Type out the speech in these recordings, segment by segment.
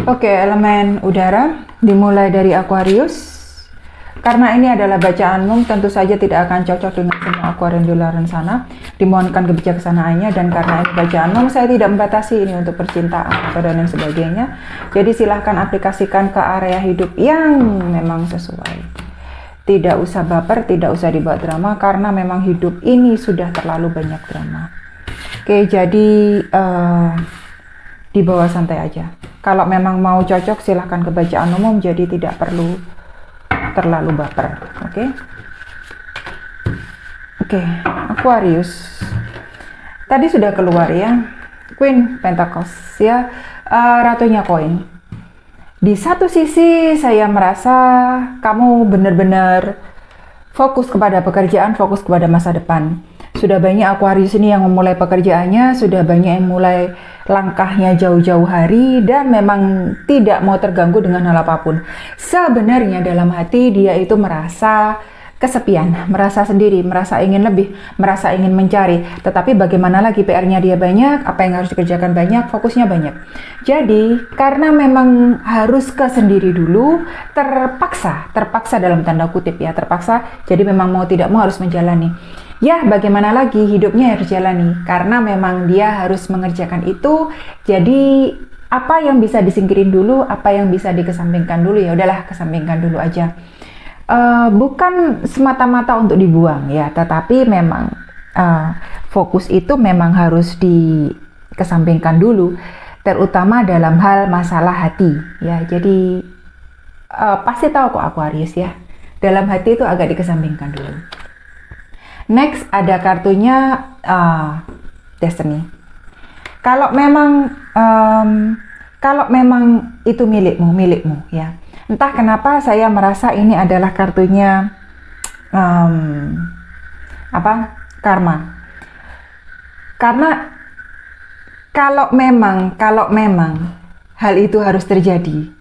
Oke, elemen udara dimulai dari Aquarius. Karena ini adalah bacaan umum, tentu saja tidak akan cocok dengan semua Aquarian di luar sana. Dimohonkan kebijaksanaannya, dan karena ini bacaan umum, saya tidak membatasi ini untuk percintaan atau dan lain sebagainya. Jadi silahkan aplikasikan ke area hidup yang memang sesuai. Tidak usah baper, tidak usah dibawa drama, karena memang hidup ini sudah terlalu banyak drama. Oke, jadi dibawa santai aja. Kalau memang mau cocok, silahkan ke bacaan umum, jadi tidak perlu terlalu baper. Oke, Aquarius. Tadi sudah keluar ya, Queen Pentacles ya, ratunya koin. Di satu sisi saya merasa kamu benar-benar fokus kepada pekerjaan, fokus kepada masa depan. Sudah banyak Aquarius ini yang memulai pekerjaannya, sudah banyak yang mulai langkahnya jauh-jauh hari, dan memang tidak mau terganggu dengan hal apapun. Sebenarnya dalam hati dia itu merasa kesepian, merasa sendiri, merasa ingin lebih, merasa ingin mencari. Tetapi bagaimana lagi, PR-nya dia banyak, apa yang harus dikerjakan banyak, fokusnya banyak. Jadi karena memang harus ke sendiri dulu, terpaksa dalam tanda kutip ya, terpaksa. Jadi memang mau tidak mau harus menjalani. Ya, bagaimana lagi, hidupnya harus jalani. Karena memang dia harus mengerjakan itu. Jadi apa yang bisa disingkirin dulu, apa yang bisa dikesampingkan dulu, ya udahlah kesampingkan dulu aja. Bukan semata-mata untuk dibuang ya, tetapi memang fokus itu memang harus dikesampingkan dulu, terutama dalam hal masalah hati ya. Jadi pasti tahu kok Aquarius ya, dalam hati itu agak dikesampingkan dulu. Next ada kartunya Destiny. Kalau memang itu milikmu ya. Entah kenapa saya merasa ini adalah kartunya karma. Karena kalau memang hal itu harus terjadi,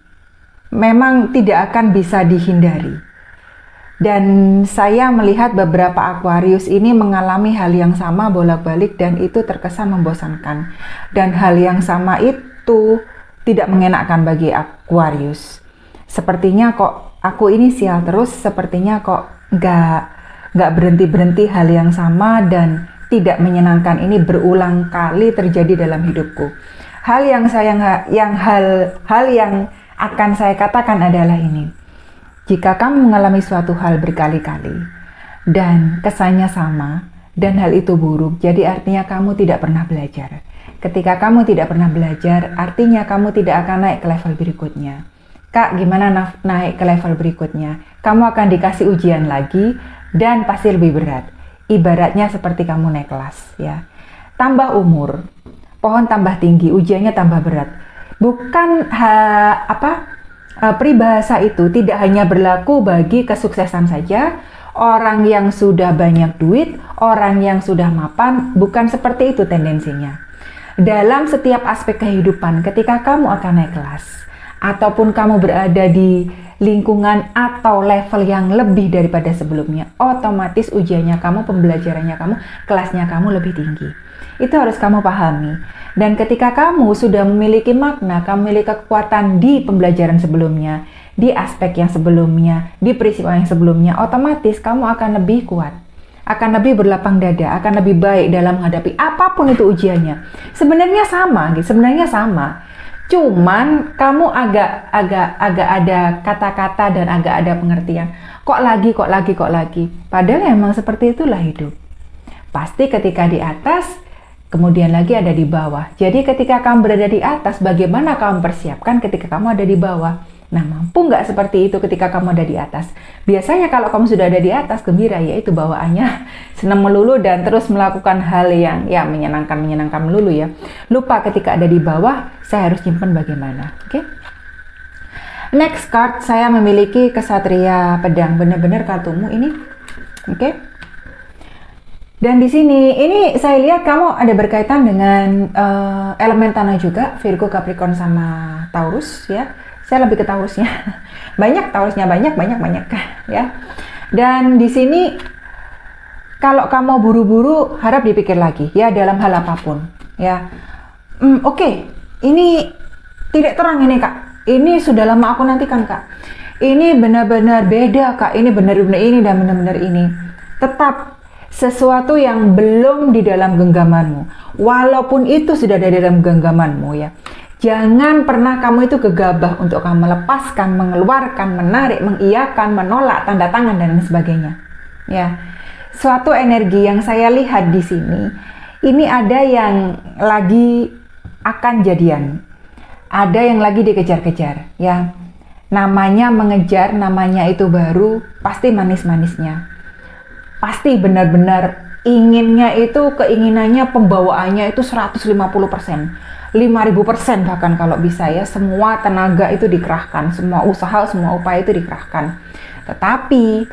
memang tidak akan bisa dihindari. Dan saya melihat beberapa Aquarius ini mengalami hal yang sama bolak-balik, dan itu terkesan membosankan. Dan hal yang sama itu tidak mengenakan bagi Aquarius. Sepertinya kok aku ini sial terus, sepertinya kok nggak berhenti hal yang sama dan tidak menyenangkan ini berulang kali terjadi dalam hidupku. Hal yang akan saya katakan adalah ini. Jika kamu mengalami suatu hal berkali-kali dan kesannya sama dan hal itu buruk, jadi artinya kamu tidak pernah belajar. Ketika kamu tidak pernah belajar, artinya kamu tidak akan naik ke level berikutnya. Kak, gimana naik ke level berikutnya? Kamu akan dikasih ujian lagi dan pasti lebih berat. Ibaratnya seperti kamu naik kelas ya. Tambah umur, pohon tambah tinggi, ujiannya tambah berat. Bukan peribahasa itu tidak hanya berlaku bagi kesuksesan saja. Orang yang sudah banyak duit, orang yang sudah mapan, bukan seperti itu tendensinya. Dalam setiap aspek kehidupan, ketika kamu akan naik kelas, ataupun kamu berada di lingkungan atau level yang lebih daripada sebelumnya, otomatis ujiannya kamu, pembelajarannya kamu, kelasnya kamu lebih tinggi. Itu harus kamu pahami. Dan ketika kamu sudah memiliki makna, kamu memiliki kekuatan di pembelajaran sebelumnya, di aspek yang sebelumnya, di peristiwa yang sebelumnya, otomatis kamu akan lebih kuat, akan lebih berlapang dada, akan lebih baik dalam menghadapi apapun itu ujiannya. Sebenarnya sama. Cuman kamu agak ada kata-kata dan agak ada pengertian. Kok lagi. Padahal emang seperti itulah hidup. Pasti ketika di atas, kemudian lagi ada di bawah. Jadi ketika kamu berada di atas, bagaimana kamu persiapkan ketika kamu ada di bawah? Nah, mampu nggak seperti itu ketika kamu ada di atas? Biasanya kalau kamu sudah ada di atas, gembira, yaitu bawaannya senang melulu dan terus melakukan hal yang ya menyenangkan melulu ya. Lupa ketika ada di bawah, saya harus simpan bagaimana. Oke? Next card, saya memiliki Kesatria Pedang. Benar-benar kartumu ini. Oke? Dan di sini, ini saya lihat kamu ada berkaitan dengan elemen tanah juga, Virgo, Capricorn, sama Taurus ya. Saya lebih ke Taurusnya. Banyak Taurusnya, banyak ya. Dan di sini kalau kamu buru-buru, harap dipikir lagi ya dalam hal apapun ya. Oke, ini tidak terang ini Kak. Ini sudah lama aku nantikan, Kak. Ini benar-benar beda, Kak. Ini benar-benar ini dan benar-benar ini. Tetap sesuatu yang belum di dalam genggamanmu. Walaupun itu sudah ada di dalam genggamanmu ya. Jangan pernah kamu itu gegabah untuk kamu melepaskan, mengeluarkan, menarik, mengiyakan, menolak, tanda tangan dan lain sebagainya. Ya. Suatu energi yang saya lihat di sini, ini ada yang lagi akan jadian. Ada yang lagi dikejar-kejar, ya. Namanya mengejar, namanya itu baru, pasti manis-manisnya. Pasti benar-benar inginnya itu, keinginannya, pembawaannya itu 150%. 5000% bahkan kalau bisa ya, semua tenaga itu dikerahkan, semua usaha, semua upaya itu dikerahkan. Tetapi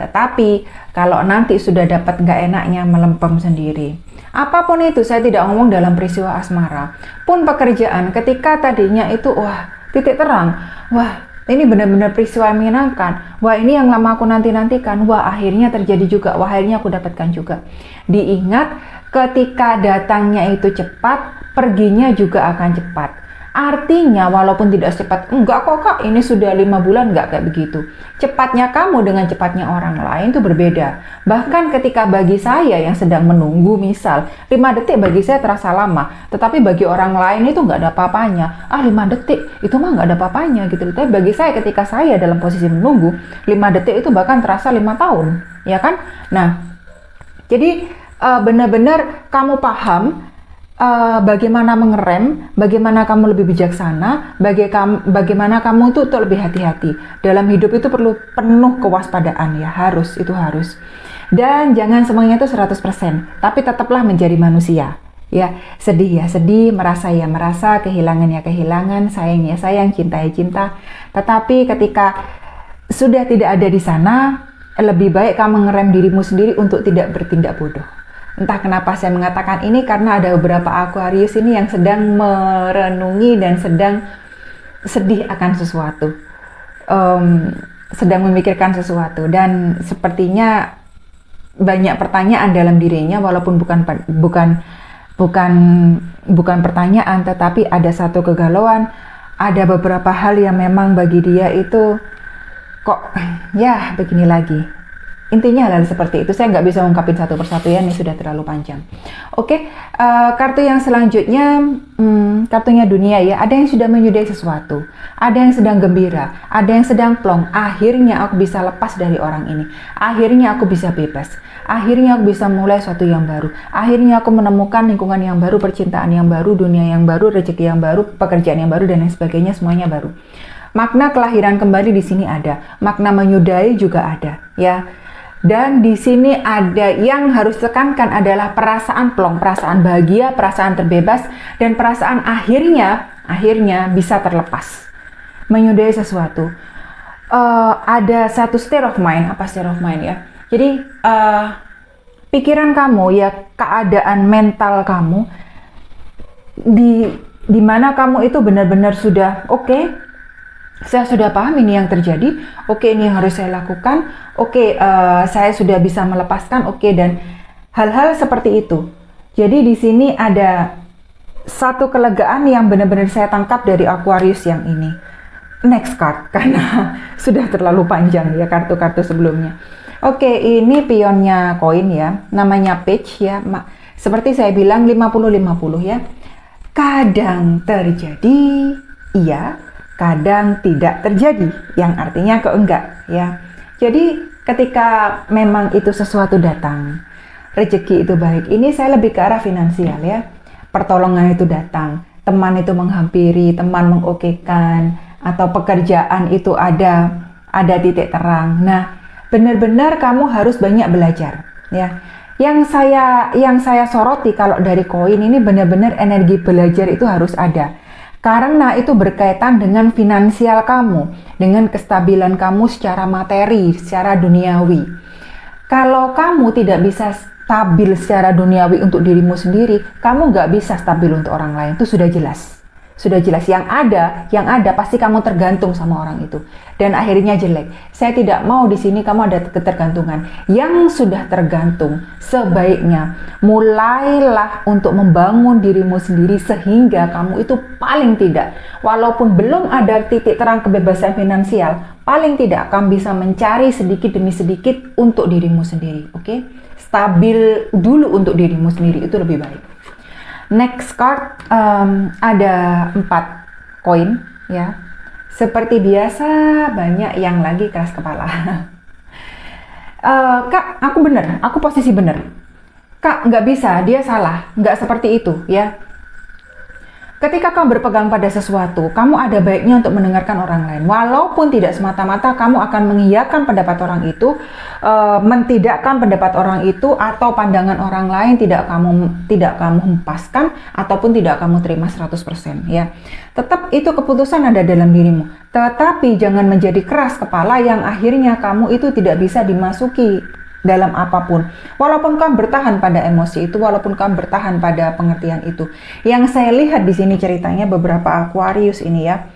kalau nanti sudah dapat nggak enaknya, melempem sendiri. Apapun itu, saya tidak ngomong dalam peristiwa asmara, pun pekerjaan, ketika tadinya itu wah titik terang, wah ini benar-benar peristiwa yang menyenangkan, wah ini yang lama aku nanti-nantikan, wah akhirnya terjadi juga, wah akhirnya aku dapatkan juga. Diingat, ketika datangnya itu cepat, perginya juga akan cepat. Artinya walaupun tidak secepat, enggak kok Kak, ini sudah 5 bulan, enggak kayak begitu. Cepatnya kamu dengan cepatnya orang lain itu berbeda. Bahkan ketika bagi saya yang sedang menunggu, misal 5 detik bagi saya terasa lama, tetapi bagi orang lain itu enggak ada apa-apanya. 5 detik itu mah enggak ada apa-apanya gitu. Tapi bagi saya ketika saya dalam posisi menunggu, 5 detik itu bahkan terasa 5 tahun, ya kan? Nah, jadi benar-benar kamu paham bagaimana mengerem, bagaimana kamu lebih bijaksana, bagaimana kamu itu lebih hati-hati. Dalam hidup itu perlu penuh kewaspadaan ya, itu harus. Dan jangan semuanya itu 100%, tapi tetaplah menjadi manusia. Ya, sedih ya sedih, merasa ya merasa, kehilangan ya kehilangan, sayang ya sayang, cinta ya cinta. Tetapi ketika sudah tidak ada di sana, lebih baik kamu mengerem dirimu sendiri untuk tidak bertindak bodoh. Entah kenapa saya mengatakan ini, karena ada beberapa Aquarius ini yang sedang merenungi dan sedang sedih akan sesuatu, sedang memikirkan sesuatu, dan sepertinya banyak pertanyaan dalam dirinya, walaupun bukan pertanyaan, tetapi ada satu kegalauan, ada beberapa hal yang memang bagi dia itu kok ya begini lagi. Intinya hal seperti itu. Saya nggak bisa mengungkapin satu persatu ya, ini sudah terlalu panjang. Oke, kartu yang selanjutnya, kartunya dunia ya. Ada yang sudah menyudahi sesuatu, ada yang sedang gembira, ada yang sedang plong. Akhirnya aku bisa lepas dari orang ini, akhirnya aku bisa bebas, akhirnya aku bisa mulai sesuatu yang baru, akhirnya aku menemukan lingkungan yang baru, percintaan yang baru, dunia yang baru, rezeki yang baru, pekerjaan yang baru, dan lain sebagainya, semuanya baru. Makna kelahiran kembali di sini ada, makna menyudahi juga ada ya. Dan di sini ada yang harus tekankan adalah perasaan plong, perasaan bahagia, perasaan terbebas, dan perasaan akhirnya bisa terlepas. Menyudahi sesuatu. Ada satu state of mind, apa state of mind ya? Jadi pikiran kamu ya, keadaan mental kamu di mana kamu itu benar-benar sudah oke, saya sudah paham ini yang terjadi, oke ini yang harus saya lakukan, oke saya sudah bisa melepaskan, oke, dan hal-hal seperti itu. Jadi di sini ada satu kelegaan yang benar-benar saya tangkap dari Aquarius yang ini. Next card, karena sudah terlalu panjang ya kartu-kartu sebelumnya. Oke, ini pionnya koin ya, namanya Page ya. Seperti saya bilang 50-50 ya. Kadang terjadi, iya, kadang tidak terjadi, yang artinya enggak ya. Jadi ketika memang itu sesuatu datang, rezeki itu baik, ini saya lebih ke arah finansial ya. Pertolongan itu datang, teman itu menghampiri, teman mengokekan, atau pekerjaan itu ada titik terang. Nah, benar-benar kamu harus banyak belajar ya. Yang saya soroti kalau dari koin ini, benar-benar energi belajar itu harus ada. Karena itu berkaitan dengan finansial kamu, dengan kestabilan kamu secara materi, secara duniawi. Kalau kamu tidak bisa stabil secara duniawi untuk dirimu sendiri, kamu nggak bisa stabil untuk orang lain, itu sudah jelas. Sudah jelas yang ada pasti kamu tergantung sama orang itu dan akhirnya jelek. Saya tidak mau di sini kamu ada ketergantungan. Yang sudah tergantung, sebaiknya mulailah untuk membangun dirimu sendiri sehingga kamu itu paling tidak, walaupun belum ada titik terang kebebasan finansial, paling tidak kamu bisa mencari sedikit demi sedikit untuk dirimu sendiri. Oke? Stabil dulu untuk dirimu sendiri itu lebih baik. Next card, ada 4 koin ya. Seperti biasa banyak yang lagi keras kepala. Kak, aku posisi bener. Kak, nggak bisa, dia salah, nggak seperti itu ya. Ketika kamu berpegang pada sesuatu, kamu ada baiknya untuk mendengarkan orang lain. Walaupun tidak semata-mata kamu akan mengiyakan pendapat orang itu, mentidakkan pendapat orang itu, atau pandangan orang lain tidak kamu hempaskan, ataupun tidak kamu terima 100% ya. Tetap itu keputusan ada dalam dirimu. Tetapi jangan menjadi keras kepala yang akhirnya kamu itu tidak bisa dimasuki dalam apapun. Walaupun kamu bertahan pada emosi itu, walaupun kamu bertahan pada pengertian itu. Yang saya lihat di sini ceritanya beberapa Aquarius ini ya.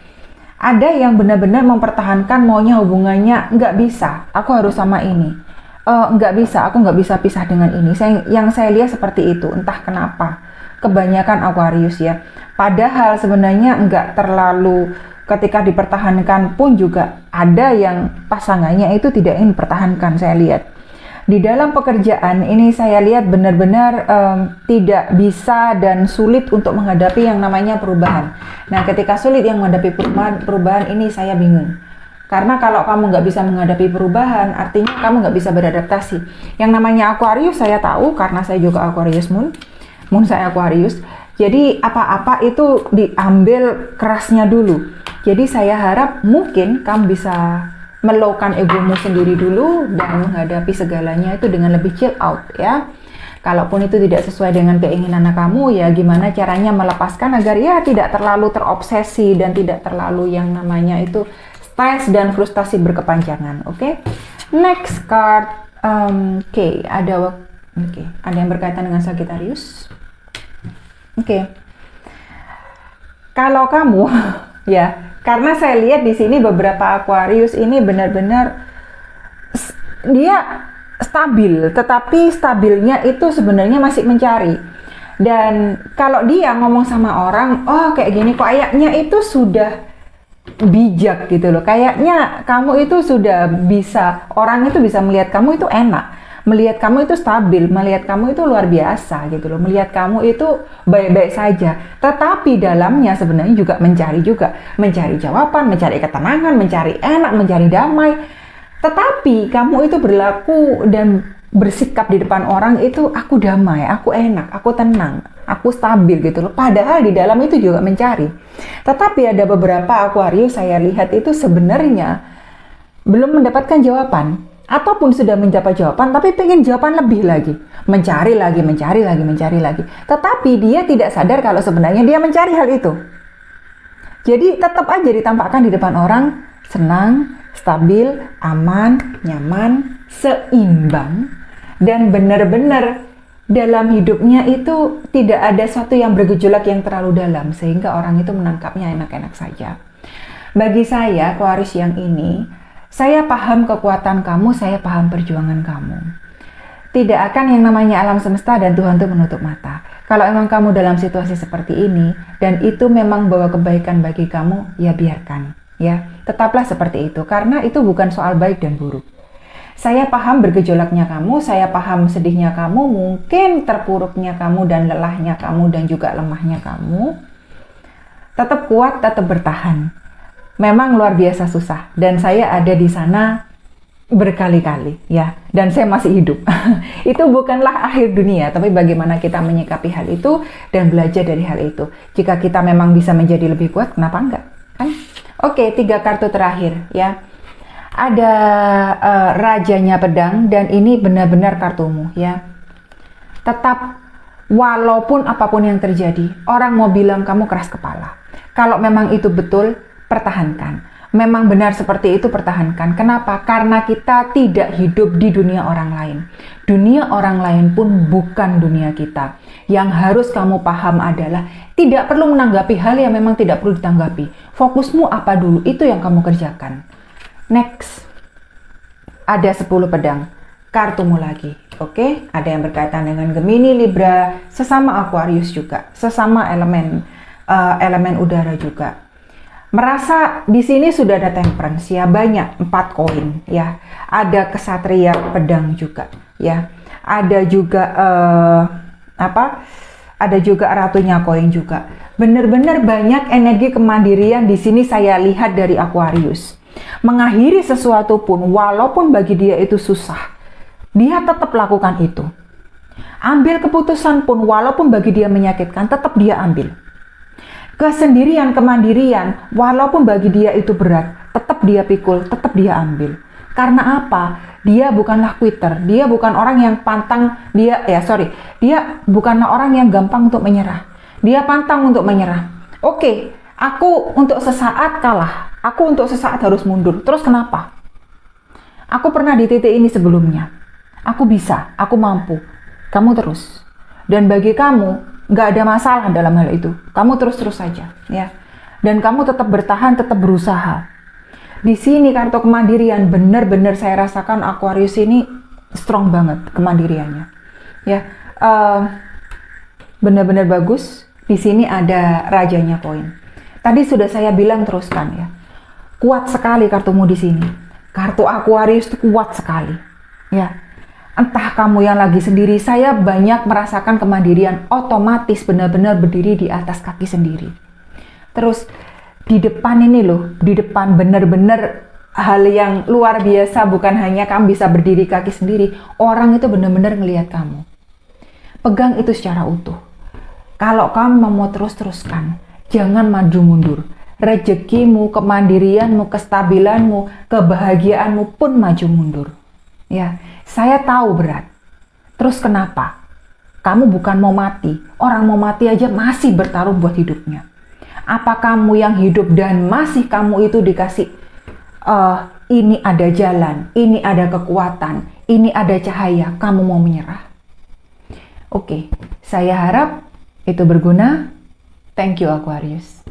Ada yang benar-benar mempertahankan maunya hubungannya, nggak bisa, aku harus sama ini. Nggak bisa, aku nggak bisa pisah dengan ini. Yang saya lihat seperti itu, entah kenapa. Kebanyakan Aquarius ya. Padahal sebenarnya nggak terlalu, ketika dipertahankan pun juga ada yang pasangannya itu tidak ingin dipertahankan, saya lihat. Di dalam pekerjaan ini saya lihat benar-benar tidak bisa dan sulit untuk menghadapi yang namanya perubahan. Nah, ketika sulit yang menghadapi perubahan ini saya bingung. Karena kalau kamu nggak bisa menghadapi perubahan, artinya kamu nggak bisa beradaptasi. Yang namanya Aquarius saya tahu karena saya juga Aquarius Moon saya Aquarius. Jadi apa-apa itu diambil kerasnya dulu. Jadi saya harap mungkin kamu bisa melowkan egomu sendiri dulu dan menghadapi segalanya itu dengan lebih chill out ya. Kalaupun itu tidak sesuai dengan keinginan kamu, ya gimana caranya melepaskan agar ya tidak terlalu terobsesi dan tidak terlalu yang namanya itu stres dan frustasi berkepanjangan. Oke? Next card. Ada yang berkaitan dengan Sagittarius. Kalau kamu ya, karena saya lihat di sini beberapa Aquarius ini benar-benar dia stabil, tetapi stabilnya itu sebenarnya masih mencari. Dan kalau dia ngomong sama orang, oh kayak gini kok, kayaknya itu sudah bijak gitu loh. Kayaknya kamu itu sudah bisa, orang itu bisa melihat kamu itu enak, melihat kamu itu stabil, melihat kamu itu luar biasa gitu loh, melihat kamu itu baik-baik saja. Tetapi dalamnya sebenarnya juga mencari jawaban, mencari ketenangan, mencari enak, mencari damai. Tetapi kamu itu berlaku dan bersikap di depan orang itu, aku damai, aku enak, aku tenang, aku stabil gitu loh. Padahal di dalam itu juga mencari. Tetapi ada beberapa Aquarius saya lihat itu sebenarnya belum mendapatkan jawaban. Ataupun sudah mendapat jawaban, tapi pengen jawaban lebih lagi. Mencari lagi. Tetapi dia tidak sadar kalau sebenarnya dia mencari hal itu. Jadi tetap aja ditampakkan di depan orang, senang, stabil, aman, nyaman, seimbang, dan benar-benar dalam hidupnya itu tidak ada sesuatu yang bergejolak yang terlalu dalam, sehingga orang itu menangkapnya enak-enak saja. Bagi saya, Aquarius yang ini, saya paham kekuatan kamu, saya paham perjuangan kamu. Tidak akan yang namanya alam semesta dan Tuhan itu menutup mata. Kalau memang kamu dalam situasi seperti ini, dan itu memang bawa kebaikan bagi kamu, ya biarkan. Ya, tetaplah seperti itu, karena itu bukan soal baik dan buruk. Saya paham bergejolaknya kamu, saya paham sedihnya kamu, mungkin terpuruknya kamu dan lelahnya kamu dan juga lemahnya kamu. Tetap kuat, tetap bertahan. Memang luar biasa susah dan saya ada di sana berkali-kali ya, dan saya masih hidup. Itu bukanlah akhir dunia, tapi bagaimana kita menyikapi hal itu dan belajar dari hal itu. Jika kita memang bisa menjadi lebih kuat, kenapa enggak? Kan? Oke, 3 kartu terakhir ya. Ada Rajanya Pedang dan ini benar-benar kartumu ya. Tetap walaupun apapun yang terjadi, orang mau bilang kamu keras kepala. Kalau memang itu betul, pertahankan. Memang benar seperti itu, pertahankan. Kenapa? Karena kita tidak hidup di dunia orang lain. Dunia orang lain pun bukan dunia kita. Yang harus kamu paham adalah tidak perlu menanggapi hal yang memang tidak perlu ditanggapi. Fokusmu apa dulu, itu yang kamu kerjakan. Next, ada 10 pedang. Kartumu lagi. Oke, ada yang berkaitan dengan Gemini, Libra, sesama Aquarius juga, sesama elemen udara juga. Merasa di sini sudah ada Temperance ya, banyak 4 koin ya. Ada Kesatria pedang juga ya. Ada juga ada juga Ratunya koin juga. Benar-benar banyak energi kemandirian di sini saya lihat dari Aquarius. Mengakhiri sesuatu pun walaupun bagi dia itu susah, dia tetap lakukan itu. Ambil keputusan pun walaupun bagi dia menyakitkan, tetap dia ambil. Kesendirian, kemandirian, walaupun bagi dia itu berat, tetap dia pikul, tetap dia ambil. Karena apa? Dia bukanlah quitter, dia bukan orang yang pantang, dia bukanlah orang yang gampang untuk menyerah. Dia pantang untuk menyerah. Oke, aku untuk sesaat kalah, aku untuk sesaat harus mundur. Terus kenapa? Aku pernah di titik ini sebelumnya. Aku bisa, aku mampu. Kamu terus. Dan bagi kamu, nggak ada masalah dalam hal itu. Kamu terus-terus saja, ya. Dan kamu tetap bertahan, tetap berusaha. Di sini kartu kemandirian benar-benar saya rasakan Aquarius ini strong banget kemandiriannya, ya. Benar-benar bagus. Di sini ada rajanya koin. Tadi sudah saya bilang teruskan ya. Kuat sekali kartumu di sini. Kartu Aquarius itu kuat sekali, ya. Entah kamu yang lagi sendiri, saya banyak merasakan kemandirian otomatis benar-benar berdiri di atas kaki sendiri. Terus di depan ini loh, di depan benar-benar hal yang luar biasa, bukan hanya kamu bisa berdiri kaki sendiri, orang itu benar-benar ngelihat kamu. Pegang itu secara utuh. Kalau kamu mau terus-teruskan, jangan maju mundur. Rezekimu, kemandirianmu, kestabilanmu, kebahagiaanmu pun maju mundur. Ya, saya tahu berat. Terus kenapa? Kamu bukan mau mati. Orang mau mati aja masih bertarung buat hidupnya. Apa kamu yang hidup dan masih kamu itu dikasih ini ada jalan, ini ada kekuatan, ini ada cahaya, kamu mau menyerah? Oke, saya harap itu berguna. Thank you Aquarius.